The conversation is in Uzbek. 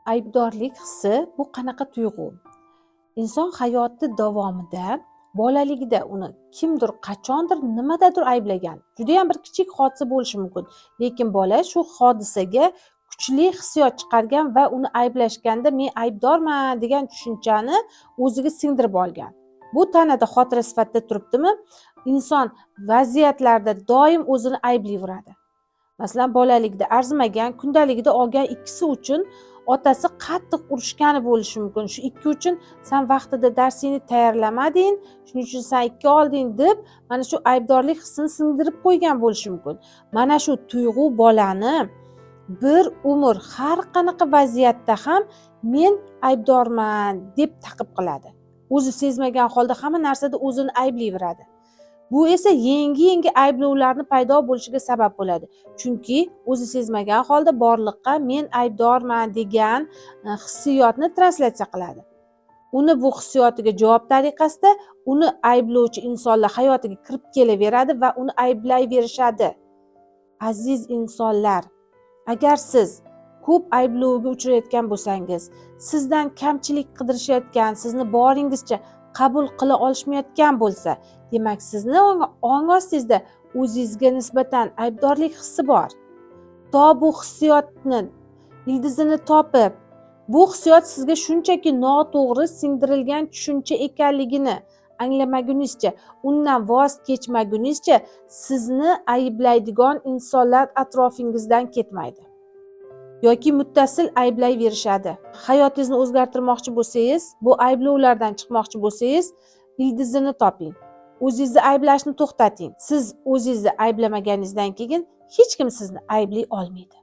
Aybdorlik hissi bu qanaqa tuyg'u? Inson hayoti davomida, bolaligida uni kimdir qachondir nimadadir ayblagan. Judayam bir kichik hodisa bo'lishi mumkin. Lekin bola shu hodisaga kuchli hissiyot chiqargan va uni ayblashganda men aybdorman degan tushunchani o'ziga singdirib olgan. Bu tanada xotira sifatida turibdimi? Inson vaziyatlarda doim o'zini ayblayveradi. Masalan, bolaligida arzimagan, kundaligida olgan ikkisi uchun otasi qattiq urishgani bo'lishi mumkin. Shu ikki uchun sen vaqtida darsingni tayyorlamading, shuning uchun sen 2 olding deb mana shu aybdorlik hissini singdirib qo'ygan bo'lishi mumkin. Mana shu tuyg'u bolani bir umr har qanaqa vaziyatda ham men aybdorman deb ta'qib qiladi. O'zi sezmagan holda hamma narsada o'zini ayblayveradi. Bu esa yangi ayblovlarni paydo bo'lishiga sabab bo'ladi. Chunki o'zi sezmagan holda borliqqa men aybdorman degan hissiyotni translyatsiya qiladi. Uni bu hissiyotiga javob tariqasida uni ayblovchi insonlar hayotiga kirib kelaveradi va uni ayblayverishadi. Aziz insonlar, agar siz ko'p ayblovga uchrayotgan bo'lsangiz, sizdan kamchilik qidirishayotgan, sizni boringizcha qabul qila olishmayotgan bo'lsa, demak sizni ong ostingizda o'zingizga nisbatan aybdorlik hissi bor. To bu hissiyotni ildizini topib, bu hissiyot sizga shunchaki noto'g'ri singdirilgan tushuncha ekanligini anglamagunizcha, undan voz kechmagunizcha sizni ayblaydigan insonlar atrofingizdan ketmaydi. Yoki muttasil ayblayverishadi. Hayotingizni o'zgartirmoqchi bo'lsangiz, bu ayblovlardan chiqmoqchi bo'lsangiz, ildizini toping. O'zingizni ayblashni to'xtating. Siz o'zingizni ayblamaganingizdan keyin hech kim sizni ayblay olmaydi.